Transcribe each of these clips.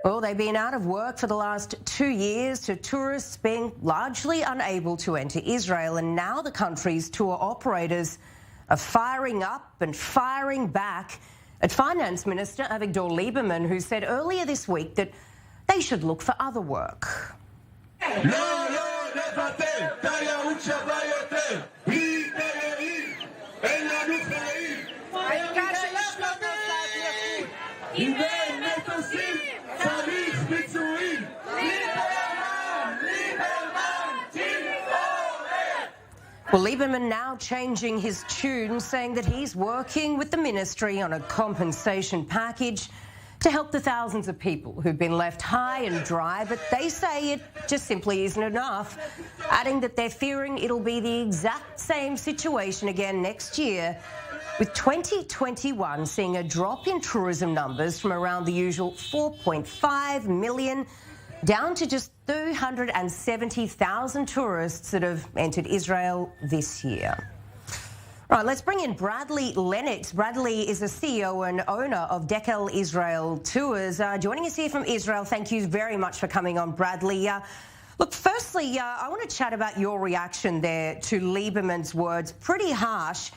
Well, they've been out of work for the last 2 years to tourists being largely unable to enter Israel, and now the country's tour operators are firing up and firing back at Finance Minister Avigdor Lieberman, who said earlier this week that they should look for other work. Well, Lieberman now changing his tune, saying that he's working with the ministry on a compensation package to help the thousands of people who've been left high and dry, but they say it just simply isn't enough, adding that they're fearing it'll be the exact same situation again next year, with 2021 seeing a drop in tourism numbers from around the usual 4.5 million down to just 270,000 tourists that have entered Israel this year. Right, let's bring in Bradley Lennox. Bradley is the CEO and owner of Dekel Israel Tours. Joining us here from Israel, thank you very much for coming on, Bradley. Look, firstly, I want to chat about your reaction there to Lieberman's words. Pretty harsh.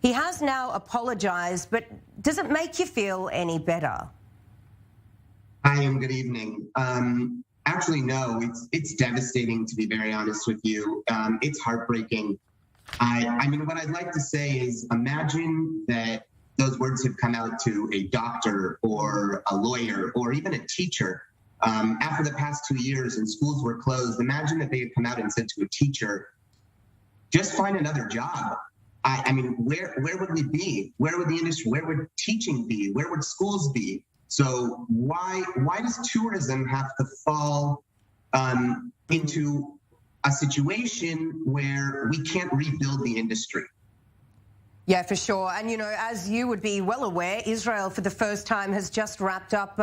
He has now apologised, but does it make you feel any better? Hi, and good evening. Actually, no, it's devastating, to be very honest with you. It's heartbreaking. I mean, what I'd like to say is imagine that those words have come out to a doctor or a lawyer or even a teacher after the past 2 years and schools were closed. Imagine that they had come out and said to a teacher, just find another job. I mean, where would we be? Where would the industry, where would teaching be? Where would schools be? So why does tourism have to fall into a situation where we can't rebuild the industry? Yeah, for sure. And, you know, as you would be well aware, Israel for the first time has just wrapped up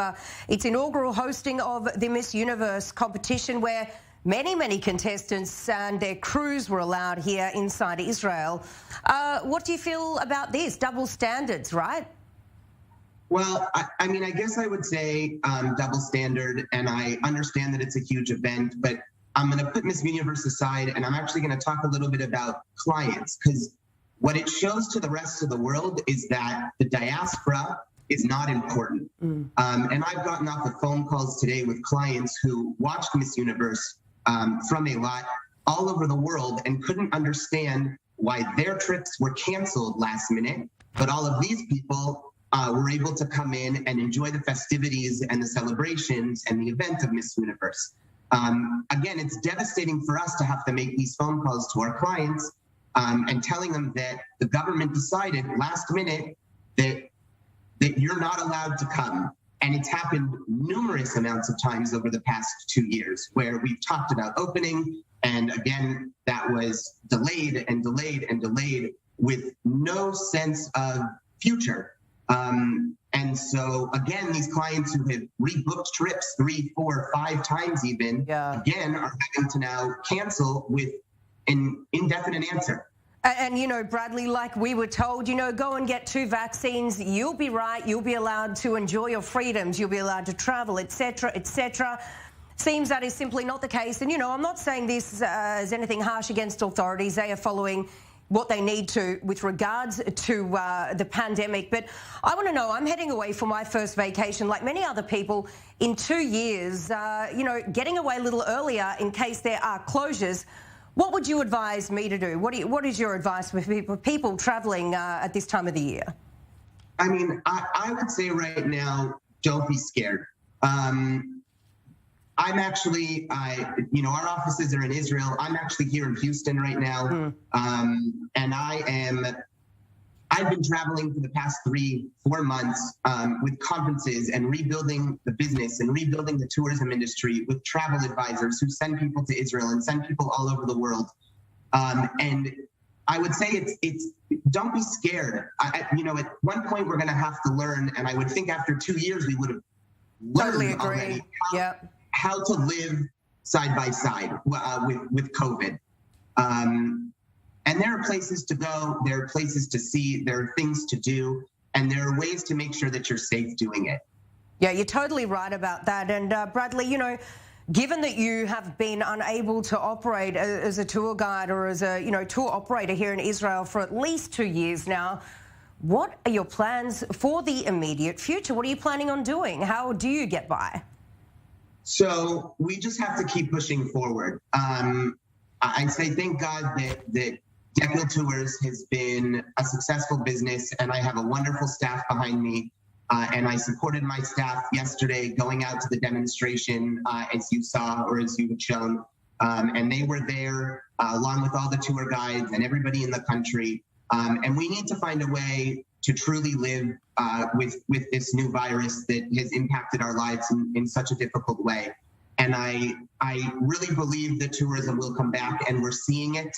its inaugural hosting of the Miss Universe competition, where many contestants and their crews were allowed here inside Israel. What do you feel about this? Double standards, right? Well, I mean, I guess I would say double standard, and I understand that it's a huge event, but I'm going to put Miss Universe aside, and I'm actually going to talk a little bit about clients, because what it shows to the rest of the world is that the diaspora is not important. And I've gotten off of phone calls today with clients who watched Miss Universe from a lot all over the world and couldn't understand why their trips were canceled last minute, but all of these people were able to come in and enjoy the festivities and the celebrations and the event of Miss Universe. Again, it's devastating for us to have to make these phone calls to our clients and telling them that the government decided last minute that you're not allowed to come. And it's happened numerous amounts of times over the past 2 years where we've talked about opening, and again, that was delayed and delayed and delayed with no sense of future. And so, again, these clients who have rebooked trips 3, 4, 5 times even, again, are having to now cancel with an indefinite answer. And, you know, Bradley, like we were told, you know, go and get 2 vaccines. You'll be right. You'll be allowed to enjoy your freedoms. You'll be allowed to travel, etc., etc. Seems that is simply not the case. And, you know, I'm not saying this as anything harsh against authorities. They are following what they need to with regards to the pandemic. But I want to know, I'm heading away for my first vacation like many other people in 2 years, you know, getting away a little earlier in case there are closures. What would you advise me to do? What is your advice for people travelling at this time of the year? I mean, I would say right now, don't be scared. I'm actually, you know, our offices are in Israel. I'm actually here in Houston right now. And I've been traveling for the past 3-4 months with conferences and rebuilding the business and rebuilding the tourism industry with travel advisors who send people to Israel and send people all over the world. And I would say it's don't be scared. You know, at one point we're going to have to learn, and I would think after 2 years we would have learned already how to live side by side with COVID. And there are places to go, there are places to see, there are things to do, and there are ways to make sure that you're safe doing it. Yeah, you're totally right about that. And Bradley, you know, given that you have been unable to operate as a tour guide or as a, tour operator here in Israel for at least 2 years now, what are your plans for the immediate future? What are you planning on doing? How do you get by? So we just have to keep pushing forward. I say thank God that Deckel Tours has been a successful business, and I have a wonderful staff behind me. And I supported my staff yesterday going out to the demonstration, as you saw or as you had shown. And they were there along with all the tour guides and everybody in the country. And we need to find a way to truly live with this new virus that has impacted our lives in such a difficult way. And I really believe that tourism will come back, and we're seeing it.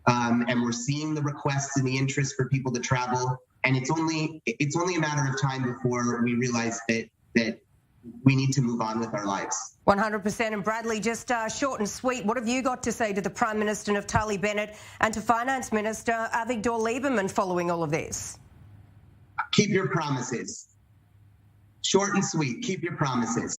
And we're seeing the requests and the interest for people to travel. And it's only a matter of time before we realize that we need to move on with our lives. 100%. And Bradley, just short and sweet, what have you got to say to the Prime Minister Naftali Bennett and to Finance Minister Avigdor Lieberman following all of this? Keep your promises. Short and sweet, keep your promises.